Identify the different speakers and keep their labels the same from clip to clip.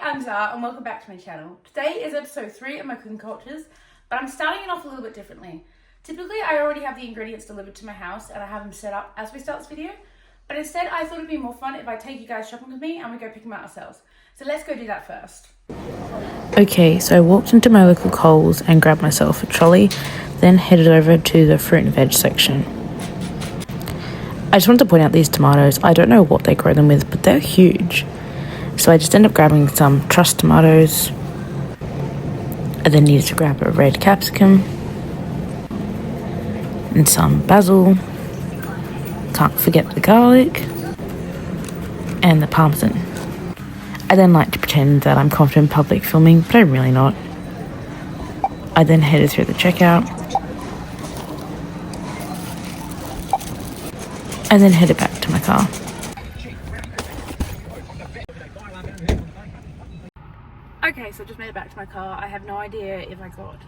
Speaker 1: I'm Zara and welcome back to my channel. Today is episode 3 of my cooking cultures, but I'm starting it off a little bit differently. Typically, I already have the ingredients delivered to my house and I have them set up as we start this video, but instead I thought it'd be more fun if I take you guys shopping with me and we go pick them out ourselves. So let's go do that first.
Speaker 2: Okay, so I walked into my local Coles and grabbed myself a trolley, then headed over to the fruit and veg section. I just wanted to point out these tomatoes. I don't know what they grow them with, but they're huge. So I just ended up grabbing some truss tomatoes. I then needed to grab a red capsicum and some basil. Can't forget the garlic and the parmesan. I then like to pretend that I'm confident in public filming, but I'm really not. I then headed through the checkout and then headed back to my car.
Speaker 1: Okay, so I just made it back to my car. I have no idea if I got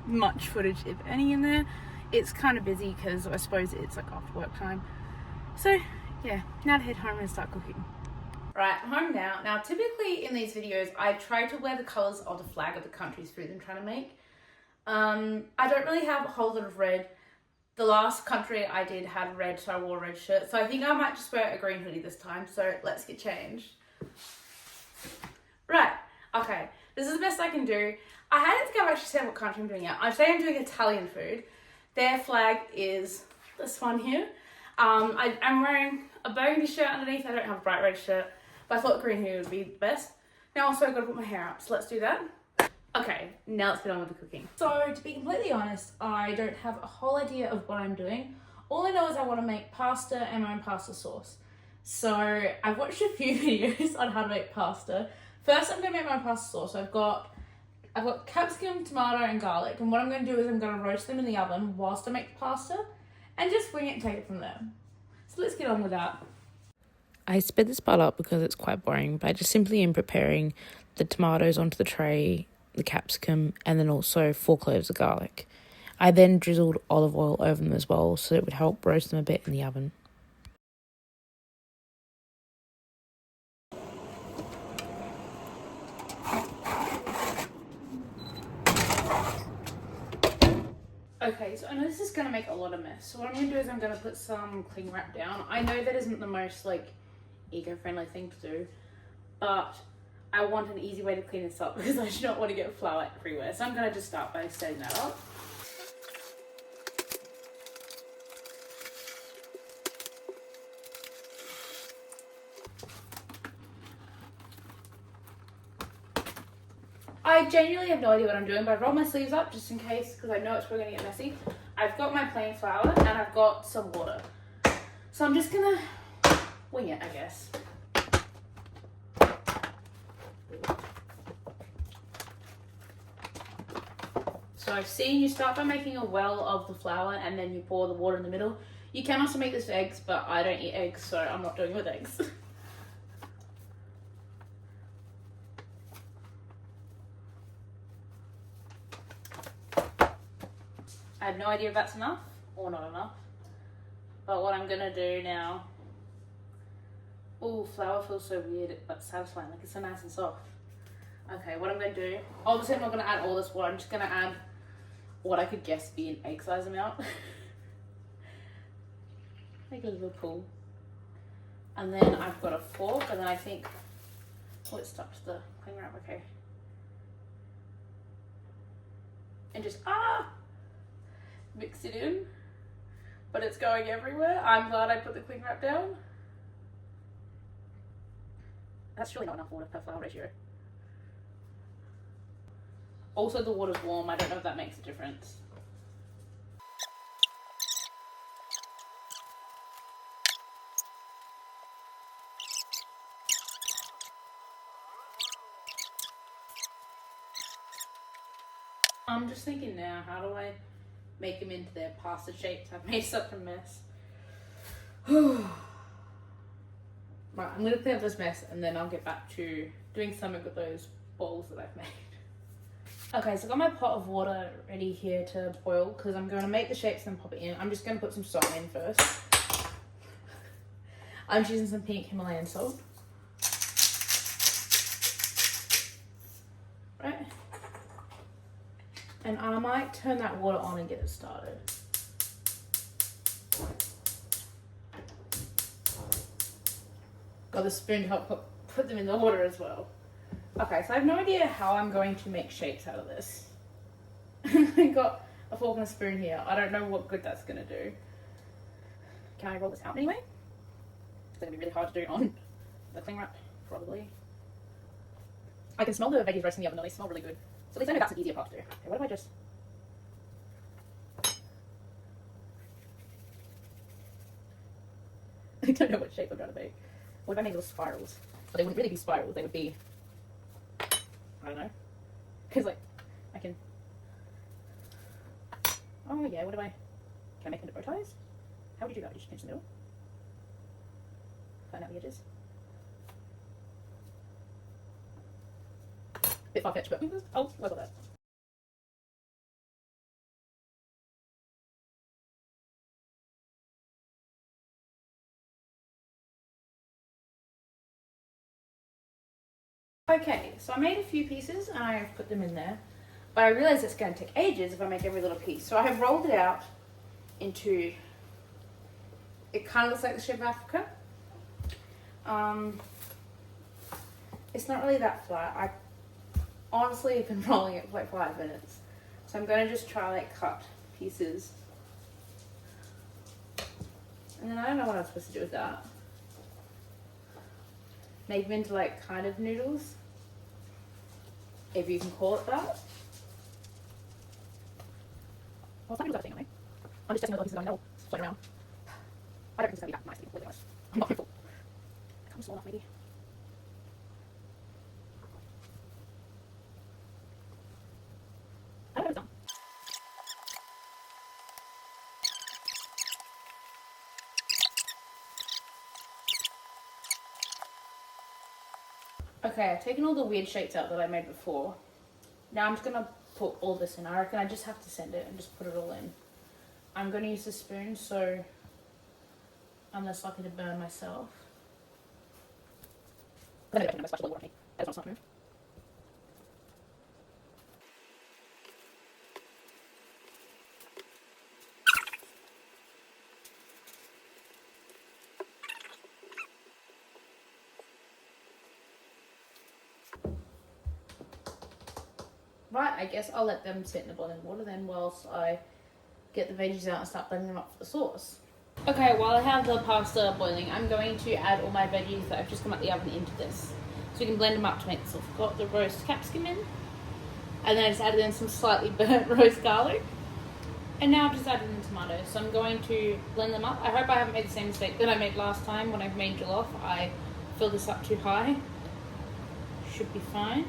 Speaker 1: much footage, if any, in there. It's kind of busy because I suppose it's like after work time. So yeah, now to head home and start cooking. Right, I'm home now. Now typically in these videos I try to wear the colours of the flag of the country's food I'm trying to make. I don't really have a whole lot of red. The last country I did had red, so I wore a red shirt. So I think I might just wear a green hoodie this time. So let's get changed. Right, okay. This is the best I can do. I hadn't think I've actually said what country I'm doing yet. I'm saying I'm doing Italian food. Their flag is this one here. I'm wearing a burgundy shirt underneath. I don't have a bright red shirt, but I thought green hoodie would be the best. Now also I've got to put my hair up, so let's do that. Okay, now let's get on with the cooking. So to be completely honest, I don't have a whole idea of what I'm doing. All I know is I want to make pasta and my own pasta sauce. So I've watched a few videos on how to make pasta. First I'm going to make my pasta sauce. So I've got capsicum, tomato and garlic, and what I'm going to do is I'm going to roast them in the oven whilst I make the pasta and just bring it and take it from there. So let's get on with that.
Speaker 2: I sped this part up because it's quite boring, but I just simply am preparing the tomatoes onto the tray, the capsicum, and then also 4 cloves of garlic. I then drizzled olive oil over them as well, so it would help roast them a bit in the oven.
Speaker 1: Okay, so I know this is going to make a lot of mess. So what I'm going to do is I'm going to put some cling wrap down. I know that isn't the most eco-friendly thing to do, but I want an easy way to clean this up because I do not want to get flour everywhere. So I'm going to just start by setting that up. I genuinely have no idea what I'm doing, but I've rolled my sleeves up just in case because I know it's probably going to get messy. I've got my plain flour and I've got some water. So I'm just going to wing it, I guess. So I've seen you start by making a well of the flour and then you pour the water in the middle. You can also make this with eggs, but I don't eat eggs, so I'm not doing it with eggs. I have no idea if that's enough or not enough. But what I'm gonna do now, oh, flour feels so weird but satisfying, like it's so nice and soft. Okay, what I'm gonna do, obviously I'm not gonna add all this water, I'm just gonna add what I could guess be an egg size amount. Make a little pool. And then I've got a fork, and then I think, oh, it stuck to the cling wrap, okay. And just, mix it in, but it's going everywhere. I'm glad I put the cling wrap down. That's really not enough water per flour ratio. Also the water's warm, I don't know if that makes a difference. I'm just thinking now, how do I make them into their pasta shapes? I've made such a mess. Right, I'm gonna clean up this mess and then I'll get back to doing something with those balls that I've made. Okay, so I've got my pot of water ready here to boil because I'm going to make the shapes and pop it in. I'm just going to put some salt in first. I'm choosing some pink Himalayan salt. And I might turn that water on and get it started. Got the spoon to help put them in the water as well. Okay, so I have no idea how I'm going to make shapes out of this. I got a fork and a spoon here. I don't know what good that's gonna do. Can I roll this out anyway? It's gonna be really hard to do on the cling wrap, probably. I can smell the veggies roasting in the oven though, they smell really good. So at least I know that's an easier part to do. Okay, what if I just... I don't know what shape I'm trying to make. What if I made little spirals? But they wouldn't really be spirals, they would be... I don't know. Because like, I can... Oh yeah, what do I... Can I make them into bow ties? How would you do that? You just pinch the middle? Flatten out the edges? Bit far-fetched, but I'll work on that. Okay, so I made a few pieces and I have put them in there, but I realised it's going to take ages if I make every little piece. So I have rolled it out into, it kind of looks like the shape of Africa. It's not really that flat. I honestly have been rolling it for like 5 minutes. So I'm going to just try like cut pieces. And then I don't know what I'm supposed to do with that. Make them into like kind of noodles, if you can call it that. Well, it's not noodles, I think, anyway. I'm just testing the pieces going, they'll float around. I don't think it's going to be that nice, to be completely honest. I'm not hopeful. It comes small enough, maybe. I don't know if it's done. Okay, I've taken all the weird shapes out that I made before. Now I'm just going to put all this in. I reckon I just have to send it and just put it all in. I'm going to use the spoon so I'm less likely to burn myself. I'm going to go to water. That's not move. Right, I guess I'll let them sit in the boiling water then whilst I get the veggies out and start blending them up for the sauce. Okay, while I have the pasta boiling, I'm going to add all my veggies that have just come out the oven into this. So we can blend them up to make this. I've got the roast capsicum in, and then I just added in some slightly burnt roast garlic. And now I've just added in tomatoes. So I'm going to blend them up. I hope I haven't made the same mistake that I made last time when I made jollof. I filled this up too high. Should be fine.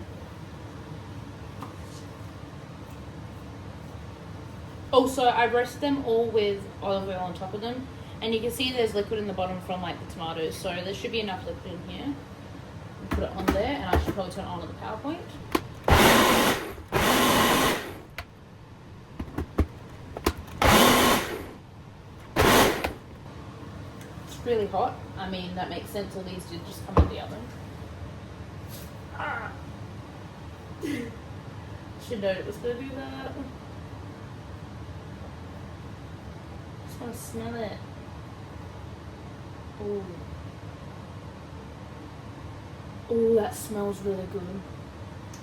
Speaker 1: Also, I roasted them all with olive oil on top of them, and you can see there's liquid in the bottom from like the tomatoes, so there should be enough liquid in here. I'll put it on there, and I should probably turn it on the PowerPoint. It's really hot. I mean, that makes sense, all these did just come out of the oven. Should know it was going to do that. I want to smell it. Ooh. Ooh, that smells really good.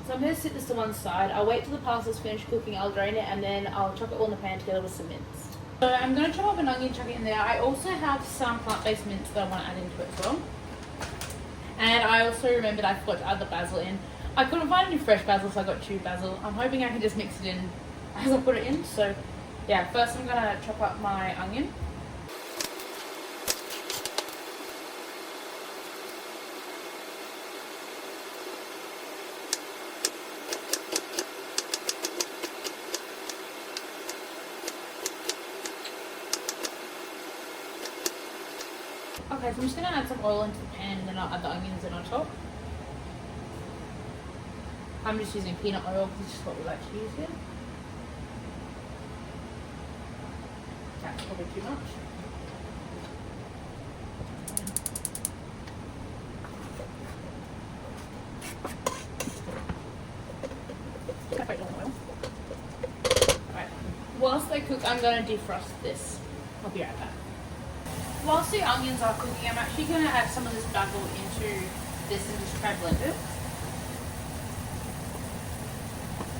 Speaker 1: So I'm going to sit this to one side. I'll wait till the pasta's finished cooking. I'll drain it and then I'll chuck it all in the pan together with some mince. So I'm going to chop up an onion, chuck it in there. I also have some plant-based mince that I want to add into it as well. And I also remembered I forgot to add the basil in. I couldn't find any fresh basil, so I got chew basil. I'm hoping I can just mix it in as I put it in. So yeah, first I'm gonna chop up my onion. Okay, so I'm just gonna add some oil into the pan and then I'll add the onions in on top. I'm just using peanut oil because this is what we like to use here. That's probably too much. Separate all the oil. cook, I'm going to defrost this. I'll be right back. Whilst the onions are cooking, I'm actually going to add some of this basil into this and just try blend it.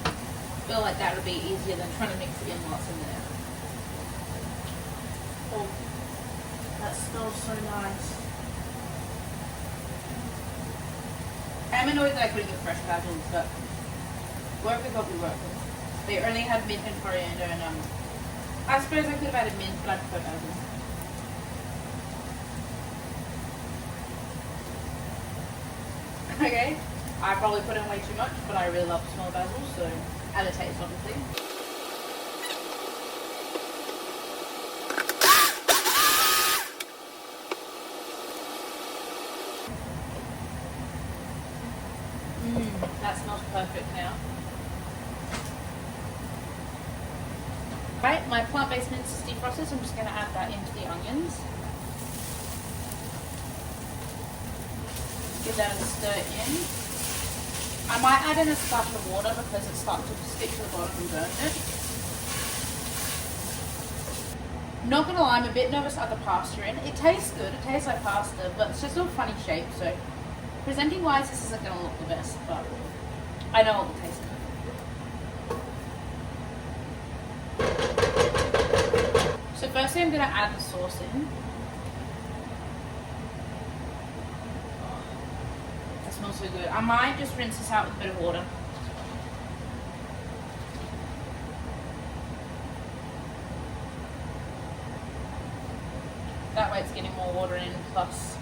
Speaker 1: I feel like that would be easier than trying to mix it in whilst in there. Oh, that smells so nice. I'm annoyed that I couldn't get fresh basil, but work with what we work with. They only have mint and coriander, and I suppose I could have added mint, but I prefer basil. Okay, I probably put in way too much, but I really love the smell of basil, so add a taste obviously. That smells perfect now. Right, my plant-based mince is defrosted, so I'm just going to add that into the onions. Give that a stir in. I might add in a splash of water because it's starting to stick to the bottom and burn it. Not gonna lie, I'm a bit nervous at the pasta in. It tastes good, it tastes like pasta, but it's just a funny shape, so presenting wise this isn't gonna look the best, but I know it will taste good. So firstly I'm gonna add the sauce in. Smells so good. I might just rinse this out with a bit of water. That way it's getting more water in, plus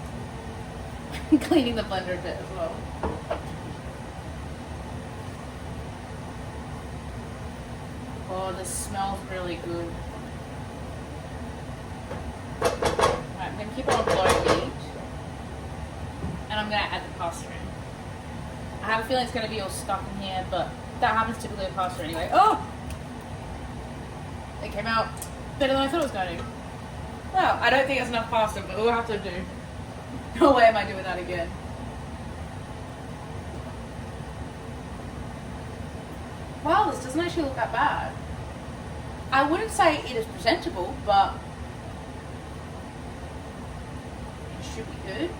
Speaker 1: cleaning the blender a bit as well. Oh, this smells really good. Alright, I'm going to keep it on low heat. And I'm going to add the pasta in. I have a feeling it's going to be all stuck in here, but that happens typically with pasta anyway. Oh! It came out better than I thought it was going to. Well, I don't think it's enough pasta, but we'll have to do. No way am I doing that again. Wow, this doesn't actually look that bad. I wouldn't say it is presentable, but it should be good.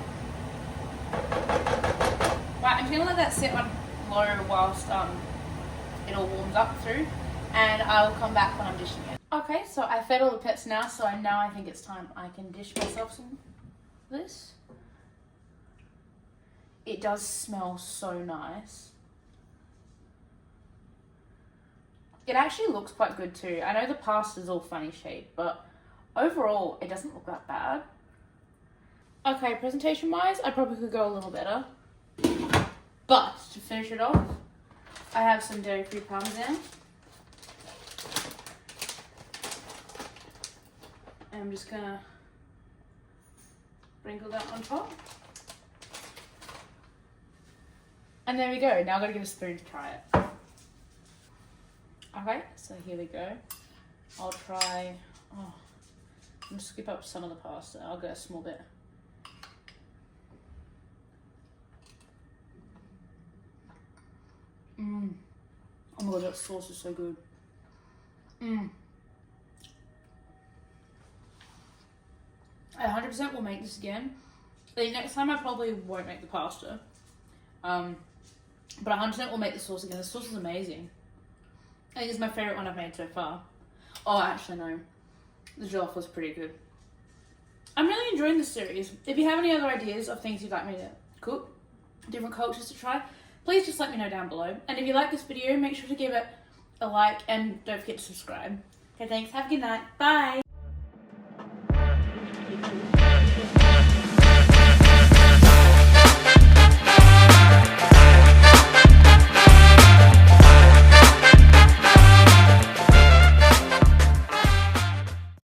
Speaker 1: Right, I'm just gonna let that sit on low whilst it all warms up through, and I will come back when I'm dishing it. Okay, so I fed all the pets now, so I think it's time I can dish myself some of this. It does smell so nice. It actually looks quite good too. I know the pasta's all funny shaped, but overall it doesn't look that bad. Okay, presentation wise, I probably could go a little better. But to finish it off, I have some dairy-free parmesan. And I'm just gonna sprinkle that on top. And there we go. Now I've got to get a spoon to try it. Okay, so here we go. I'll try, I'm gonna skip up some of the pasta. I'll get a small bit. Oh my god, that sauce is so good. I 100% will make this again. The next time I probably won't make the pasta. But I 100% will make the sauce again. The sauce is amazing. I think it's my favourite one I've made so far. Oh, actually no. The jollof was pretty good. I'm really enjoying this series. If you have any other ideas of things you'd like me to cook, different cultures to try, please just let me know down below. And if you like this video, make sure to give it a like and don't forget to subscribe. Okay, thanks. Have a good night. Bye.